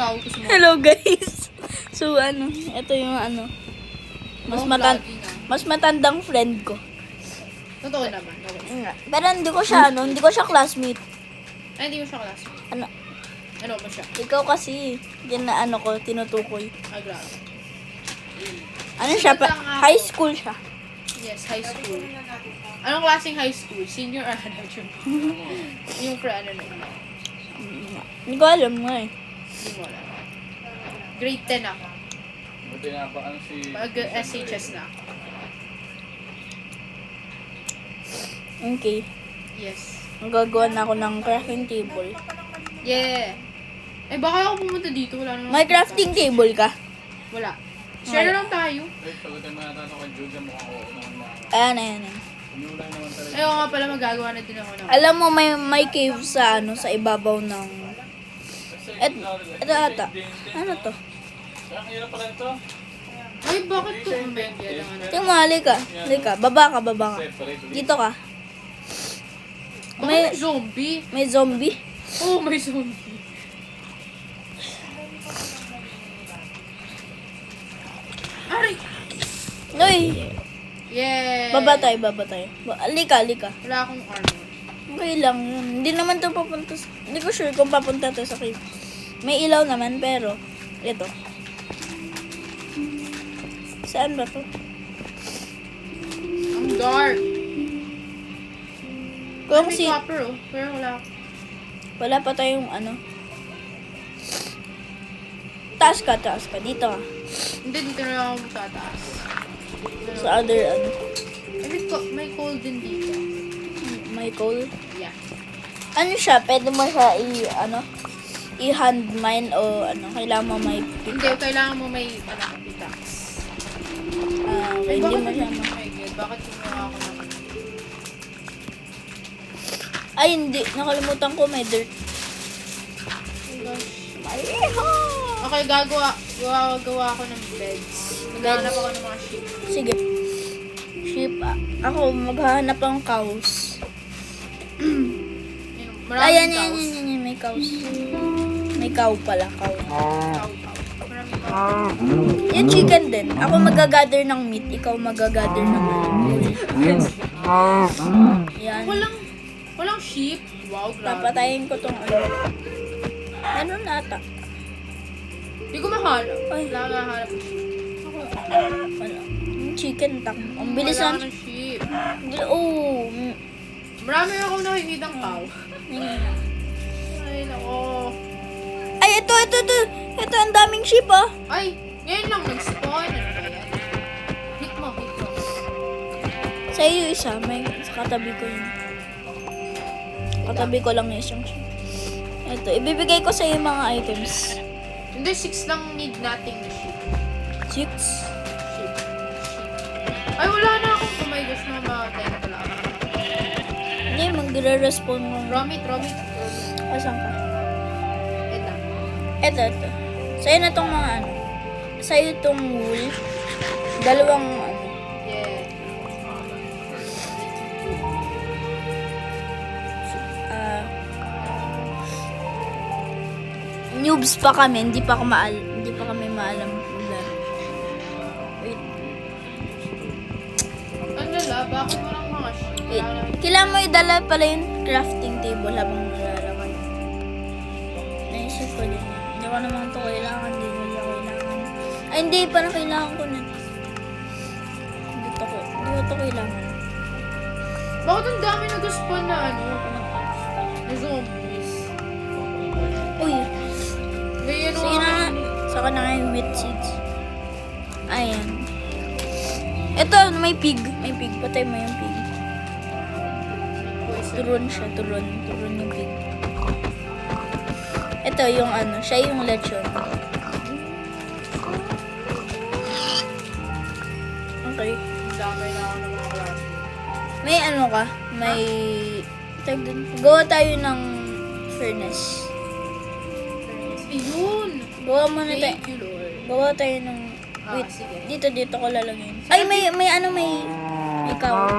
tawag ko sa mga... Hello guys. So ito yung mas matandang friend ko. Totoo naman. Okay. Pero hindi ko siya classmate. Ay, hindi mo siya klase. Ano mo siya? Ikaw kasi, yan na ko, tinutukoy. Ah, grabe. Siya pa? High school siya. Yes, high school. Anong klaseng high school? Senior or ano? Yung ano na yun. Hindi ko alam nga eh. Hindi mo alam. Grade 10 ako. Mag-SHS na ako. Okay. Yes. Gagawa na ako ng crafting table. Yeah. Eh, baka ako pumunta dito. Wala naman. May crafting table ka? Wala. Share na lang tayo. Ayan. Ayaw nga pala magagawa na din ako ng... Alam mo, may cave sa sa ibabaw ng... Ito ata. Ano to? Ay, bakit to? Tingnan mo, halika. Baba ka. Dito ka. May zombie. May zombie? Oh, may zombie. Aray! Noy! Yeah! Baba tayo. Halika. Wala akong armor. Okay lang yun. Hindi naman to papunta hindi ko sure kung papunta to sa cave. May ilaw naman, pero ito. Saan ba to? Ang dark. Kung May copper oh, pero wala. Wala pa tayong Taas ka. Dito ka. Hindi, dito na lang ako tataas. Sa other May coal din dito. may coal. Yeah. Ano siya? Pwede mo siya i-hand mine o kailangan mo may Hindi, kailangan mo may pickaxe. hindi mo siya Bakit gumawa ako ng... Ay, hindi. Nakalimutan ko may dirt. Okay, gawa ako ng beds. Maghahanap ako ng mga sheep. Sige. Sheep. Ako, maghahanap ng cows. Maraming Ayan. cows. May cows. May cow pala. Cow. Maraming cows. Yung chicken din. Ako magagather ng meat. Ikaw magagather ng wool. Yan. Walang sheep. Wow, grabe. Papatayin ko tong Meron ata. Hindi ko mahanap. Ay. Nakahanap. Wala. Yung chicken tak. Ang bilis Wala lang. ng sheep. Oh. Marami akong nakikitang cow. Ay, nako. Ay, ito. Ito, ang daming sheep, oh. Ay, ngayon lang nag-spawn. Ano ba yan? Hit mo. Sa iyo isa. Sa katabi ko yun. Katabi ko lang na isang sheep. Ito, ibibigay ko sa iyo mga items. Hindi, 6 lang need nating na sheep. 6? Sheep. Ay, wala na akong. Oh my gosh, mamatay na pala ako. Hindi, magre-respawn mo. Romit. Asan ka? Ito. Ito. Sa'yo na tong mga Sa'yo tong wool. Dalawang Yeah. Noobs pa kami. Hindi pa kami maalam maglaro. Wait. Ang lala, bakit walang mga sheep? Wait. Kailangan mo idala pala yung crafting table habang nalalakad. Naisip ko din. Hindi ko naman ito kailangan. Hindi Ay, hindi. Parang kailangan ko na. Hindi ko ito kailangan. Bakit ang dami nag-spawn na na zombies? Uy. Ngayon Sige na nga. Saka na nga yung wheat seeds. Ayan. Ito, may pig. Patay mo yung pig. Turon siya. Turon yung pig. Ito yung siya yung lechon. Okay. Damay na ako ng mga klase. May ka? May... Gawa tayo ng furnace. Ayun! Gawa muna tayo. Thank you, Lord. Gawa tayo ng... Wait, sige. dito ko lalagyan. Ay, may cow.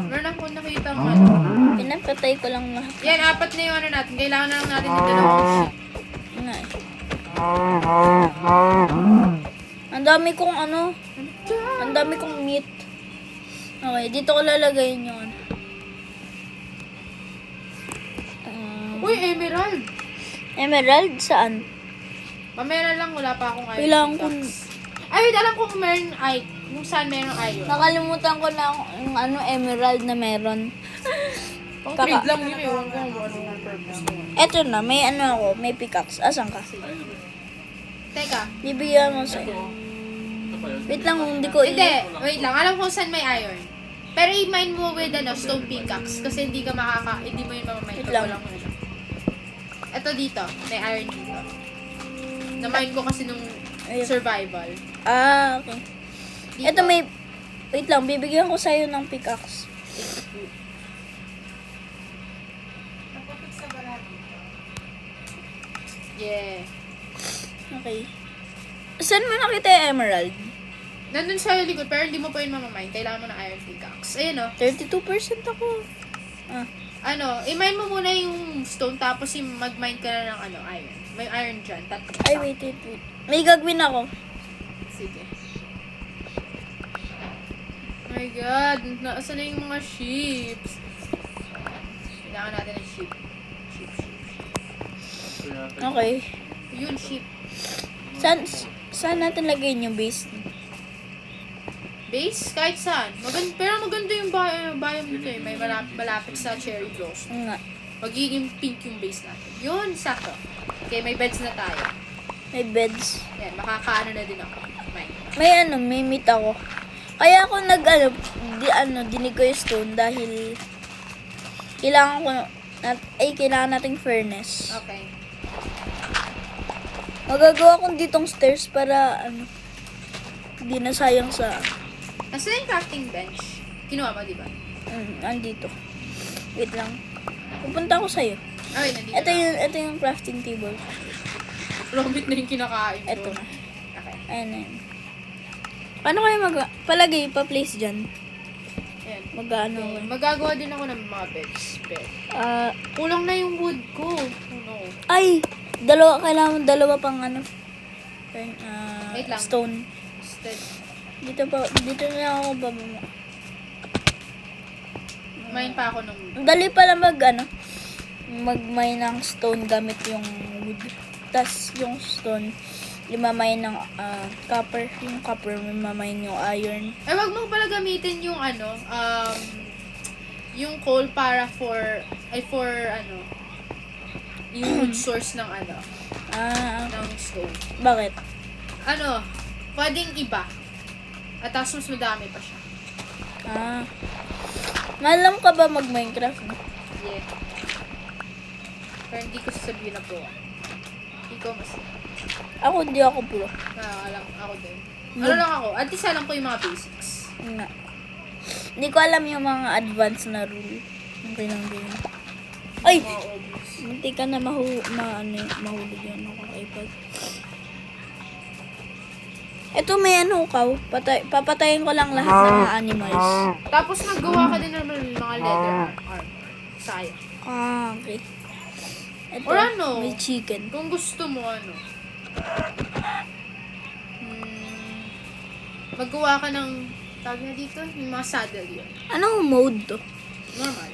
Meron ako nakita ng Pinapatay ko lang lahat. Yan, 4 na yung natin. Kailangan na lang natin dito ng sheep. Nga. Ang dami kong ano, ang dami kong meat. Okay, dito ko lalagay yun. Uy, emerald! Emerald, saan? Mamera lang, wala pa akong iron Kailangan ko... pickaxe. Ay, wait, alam ko kung meron ay, kung saan meron iron. Nakalimutan ko na yung ano, emerald na meron. Pang trade lang yun, ewan ko kung ano ang purpose mo. Eto na, may ano ako, may pickaxe. Asan ka? Teka, Bibigyan mo sa'yo. Wait lang, hindi ko hindi, wait lang, alam ko saan may iron. Pero i-mine mo with stone pickaxe kasi hindi mo yun mamamine Wait pag lang. walang ano. Ito dito, may iron dito. Na-mine ko kasi nung Ayun. survival. Ah, okay. Dito. Eto may... Wait lang, bibigyan ko sa'yo ng pickaxe. Yeah. Okay. Saan mo nakita yung emerald? Nandun sa likod, pero hindi mo pa yun mamamine. Kailangan mo ng iron pickaxe. Ayun o. 32% ako. Ah. Ano, i-mine mo muna yung stone tapos mag-mine ka na ng iron. May iron dyan. Ay, wait. May gagawin ako. Sige. Oh my God, naasan na yung mga sheeps? Kailangan natin ng sheep. Sheep. Okay. Yun, sheep. Saan natin lagay yung base? Base? Kahit saan. Pero maganda yung biome nito eh. May malapit sa cherry blossom. Nga. Magiging pink yung base natin. Yun, sakto. Okay, may beds na tayo. May beds. Yan, makakaano na din ako. May meat ako. Kaya ako dinig ko yung stone dahil kailangan nating furnace. Okay. Magagawa ko ditong stairs para hindi na sayang sa Nasaan yung crafting bench? Kinuha mo, di ba? andito. Wait lang. Pupunta ako sa'yo. Okay, nandito na. Ito yung crafting table. Robit na yung kinakain ko. Ito na. Okay. Ayan na yun. Paano kayo palagay, pa-place dyan? Ayan. Mag-ano Okay. ako. Magagawa din ako ng mga beds. Kulang na yung wood ko. Oh no. Ay! Kailangan mo dalawa pang Wait lang. stone. Instead, Dito na lang ako bababa. mine pa ako ng wood. Dali pala mag-mine ng stone gamit yung wood. Tas yung stone, limamine ng copper. Yung copper, limamine yung iron. Ay, wag mo pala gamitin yung yung coal para yung wood source ng ng stone. Bakit? Pwedeng iba. At tapos mas madami pa siya. Maalam ka ba mag-Minecraft? Yeah. Pero hindi ko sasabihin na pro. Ikaw mas. Ako, hindi ako pro. Alam ako din. Ano lang ako? At least alam ko yung mga basics. Nga. Hindi ko alam yung mga advanced na rule. Okay lang din. Ay! Mga obvious. Hindi ka na mahulog yan ako kay iPad. Ito may ukaw. Papatayin ko lang lahat ng mga animals. Tapos naggawa ka din naman ng mga leather armor. Sayang. Okay. Ito, Or ano? may chicken. Kung gusto mo, maggawa ka ng, tawag na dito, yung mga saddle yun. Anong mode to? Normal.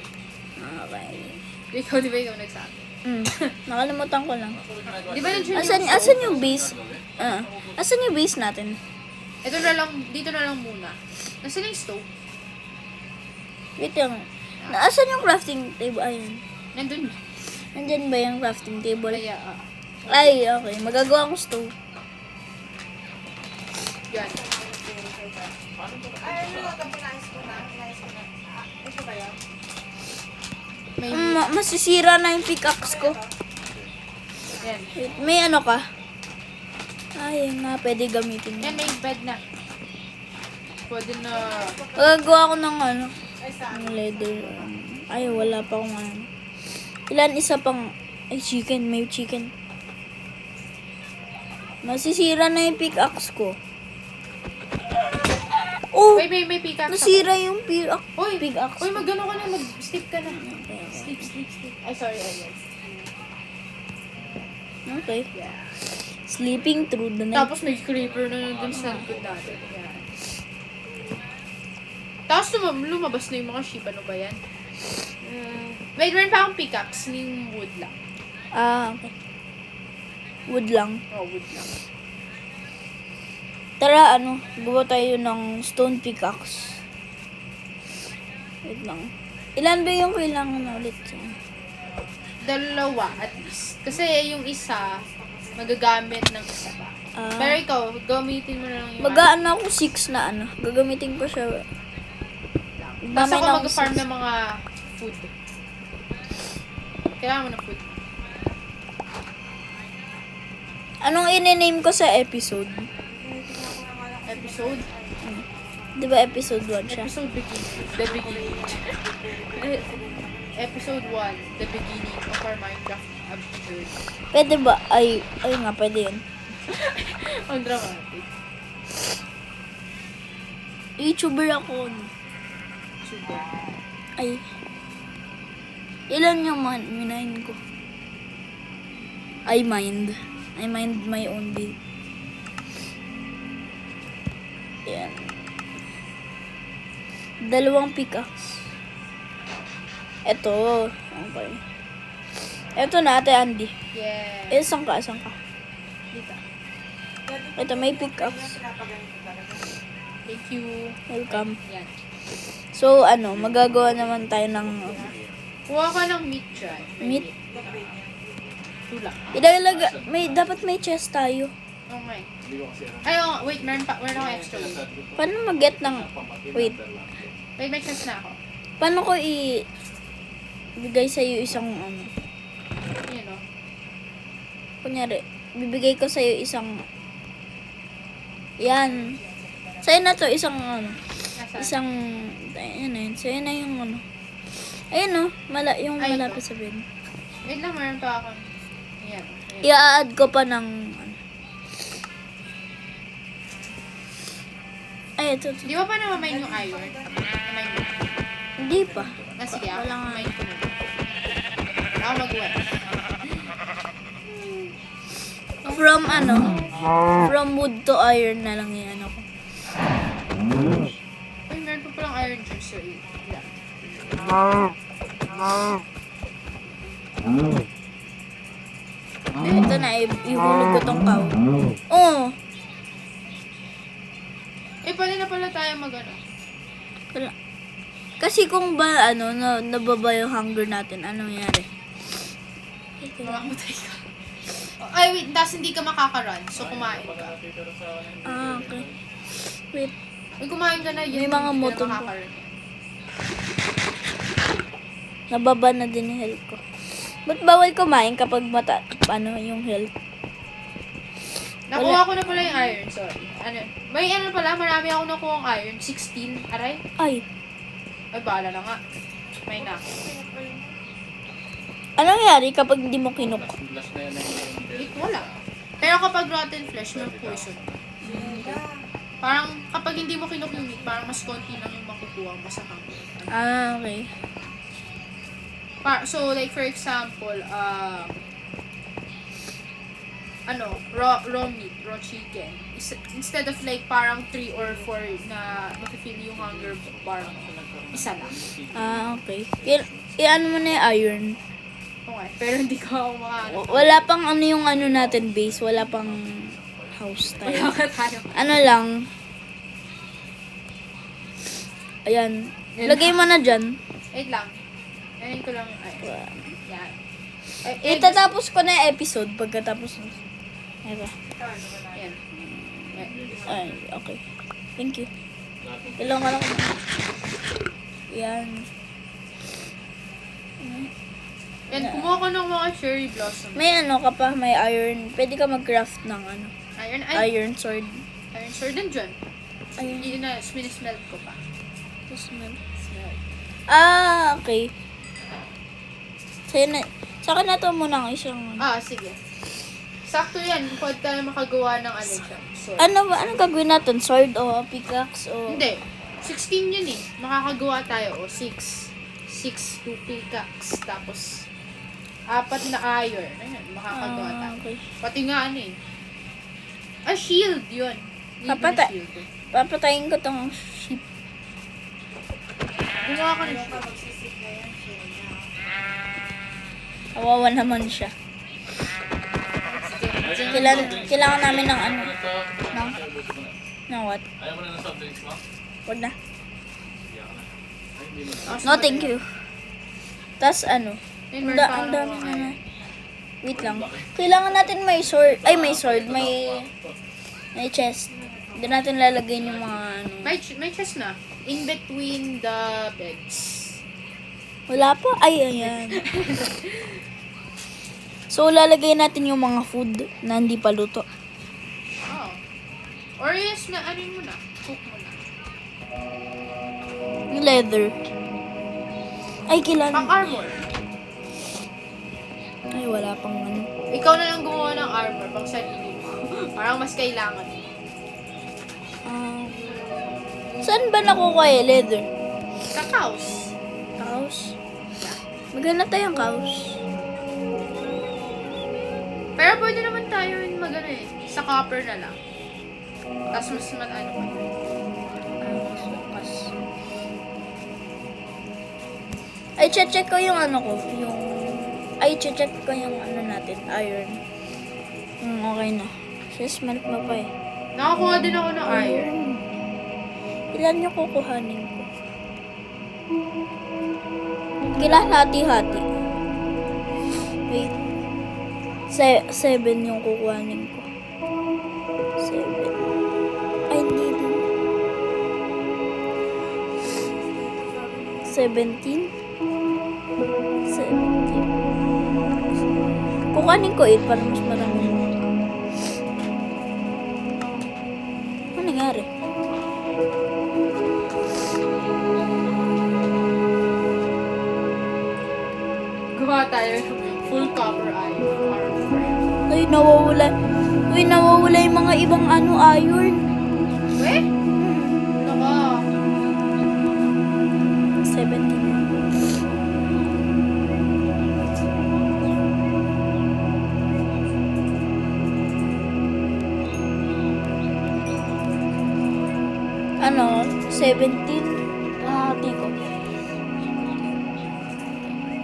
Okay. Di ba ikaw nagsabi? Nakalimutan ko lang. Di ba nandiyan Asan yung base? Asan yung base natin? Ito na lang, dito na lang muna. Nasaan yung stove? Wait lang. Asan yung crafting table? Ayun. Nandun. Nandyan ba yung crafting table? Kaya, Ay, okay. Magagawa akong stove. yan. May, Masisira na yung pickaxe ko. yan. Wait, may ano ka? Ay, nga, pwede gamitin mo. Yan, may bed na. Pwede na, Magagawa ko ng ng leather. Ay, wala pa akong Ilan isa pang... Ay, chicken. May chicken. Masisira na yung pickaxe ko. Oh! may pickaxe. Nasira yung Uy, pickaxe. uy, mag-ano ka na, mag-sleep ka na. Okay, Sleep. Ay, sorry, yes. okay. Yeah. Sleeping through the night. Tapos may creeper na nandun sa likod natin. Yan. Tapos lumabas na yung mga sheep. Ano ba yan? Wait, meron pa akong pickaxe. Yung wood lang. Okay. Wood lang. Oh, wood lang. Tara, gawa tayo ng stone pickaxe. Wait lang. Ilan ba yung kailangan na ulit? Dalawa at least. Kasi yung isa, magagamit ng isa pa. Ah. Pero ikaw, gamitin mo na lang yung Mag-aano ako 6 na Gagamitin ko siya. Basta Mamay ako na ako mag-farm 6. ng mga food. Kailangan mo ng food. Anong in-name ko sa episode? Episode? Di ba episode 1 siya? Episode beginning. The beginning. Episode 1. The beginning of our Minecraft adventure. Pwede ba? Ay nga, pwede yun. Ang dramatic. YouTuber ako. Super. Ay. Ilan yung minahin ko? I mind my own build. Yan. 2 pickaxe. Ito. Okay. Ito na, Ate Andy. Yeah. Saan ka? Dito. Ito, may pickaxe. Thank you. Welcome. Yan. So, magagawa naman tayo ng Kuha ka ng meat dyan. meat. Tulak. Dapat may chest tayo. Okay. Ay, oh, wait, meron akong extra wood. Paano mag-get ng... Wait. Wait, may chance na ako. Paano ko bigay sa'yo isang Yan o. kunyari, bibigay ko sa'yo isang yan. Sa'yo na to, isang Nasaan? isang ayan na yun. Sa'yo na yung ayun yung Ay, malapit sa bed. Wait lang, meron pa ako. Yan. I-add ko pa ng ay, ito. Di ba pa namamain yung iron? Namamain mo. Hindi pa. Sige, ako Wala nga. namamain ko na. Ako mag-wet. From wood to iron na lang yan ako. Uy, meron pa palang iron juice. So, yeah. Ito na, ihulog ko tong cow. Oh! Pwede na pala tayo mag-ano. Kasi kung ba, nababa yung hunger natin, anong nangyari? Mamamatay ka. Ay, wait, tas hindi ka makaka-run. So, kumain ka. Okay. Wait. Uy, kumain ka na. Yun, May mga hindi ka motor na pa. makaka-run yan. Nababa na din yung health ko. Ba't bawal kumain kapag yung health? Nakuha ko na pala yung iron, sorry. May marami ako nakuha ang iron. 16, aray. Ay. Ay, bahala na nga. May na. Anong nangyari kapag hindi mo kinuk? Wala. Pero kapag rotten flesh, may poison. Parang kapag hindi mo kinuk yung meat, parang mas konti lang yung makukuha mo sa hunger. Okay. So, like for example, raw meat, raw chicken. Instead of like parang 3 or 4 na mafe-feel yung hunger bar mo, isa lang. Okay. I-ano mo na yung iron. Okay, pero hindi ko ako makaano. Wala pang yung natin base. Wala pang house tayo. Wala ka tayo. Lang. Ayan. Lagay mo na dyan. Wait lang. Anin ko lang yung iron. Yan. Itatapos ko na yung episode pagkatapos. Ito. Yan. Ay, okay. Thank you. Ilang ka lang. Yan. Yan, kumuha ko ng mga cherry blossom. May ka pa, may iron. Pwede ka mag-craft ng Iron? Ay, iron sword. iron sword din dyan. Ayun. Hindi na, smelt ko pa. Smelt. Smelt. Okay. Saka na to muna ang isang Sige. Sakto yan. Pwede tayo makagawa ng dyan. Sword. Anong gagawin natin? Sword o pickaxe o... Hindi. 16 yun eh. Makakagawa tayo. 6 to pickaxe. Tapos, 4 na iron. Ayan, makakagawa tayo. Okay. Pati nga Shield, yun. Need mo Papatay. ng shield. Papatayin ko tong sheep. Gumawa ka ng shield. Kawawa naman siya. Kailangan namin ng ano. Ng what? Ayaw mo na ng soft drinks mo? Wag na. Ah, No, thank you. Tas ano? Yun, meron pa Ang ako dami ng na. Wait lang. Kailangan natin may sword. Ay, may sword. May chest. Doon natin lalagay yung mga ano. May chest na. In between the beds. Wala pa. Ay, ayan. So, lalagay natin yung mga food na hindi pa luto. Oh. Or yes, na ano mo na. Cook mo na. Yung leather. Ay, kailangan. Pang armor. Ay, wala pang ano. Ikaw na lang gumawa ng armor pang sarili mo. Parang mas kailangan. Ah, saan ba nakukuha yung leather? Sa cows. Cows? Maghanap tayong cows. Pero pwede naman tayo magano eh. Sa copper na lang. Tapos mas ano pa. Bukas. Ay, check ko yung ano ko. Check ko yung ano natin. Iron. Okay na. Smelt mo pa eh. Nakakuha din ako ng iron. Ilan yung kukuhanin ko? Kailan hati-hati? Wait. 7 yung kukuhanin ko. 7. Ay, hindi din. 17? 17. Kukuhanin ko 8 para mas marami. Ano nangyari? Gawa tayo full copper iron armor. Ay, nawawala yung mga ibang ano, iron. Weh? Naka. 17. Ano? 17? Hati ko.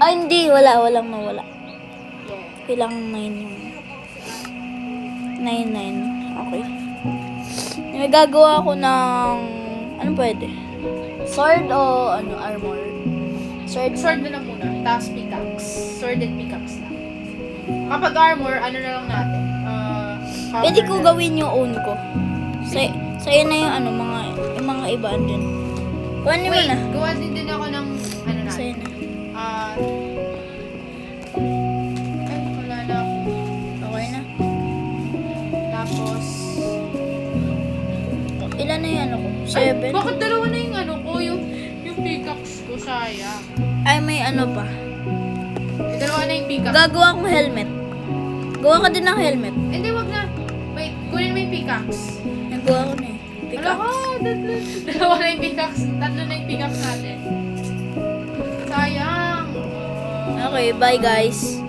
Ay, hindi. Walang nawala. Yeah. Kailangan 9 yung... 9. Okay. Nagagawa ko ng... Ano pwede? Sword o ano, armor? Sword. Sword na lang muna. Tapos pickaxe. Sword and pickaxe na. Kapag armor, ano na lang natin? Copper Pwede ko na. gawin yung own ko. Sa'yo na yung ano, yung mga iba andyan. Kuhanin mo Wait, na. gawa din ako ng ano natin. Sa'yo na. Ay, wala na ako. Okay na. Tapos, Ilan na yung ano ko? ay, 7? bakit dalawa na yung ano ko? Yung pickaxe ko, sayang. Ay, may ano pa. May dalawa na yung pickaxe. Gagawa akong helmet. Gawa ka din ng helmet. Hindi, wag na. Wait, kunin mo yung pickaxe. Nagawa ko na eh. Wala ka, dalawa na yung pickaxe. Tatlo na yung pickaxe natin. Sayang. Okay, bye guys.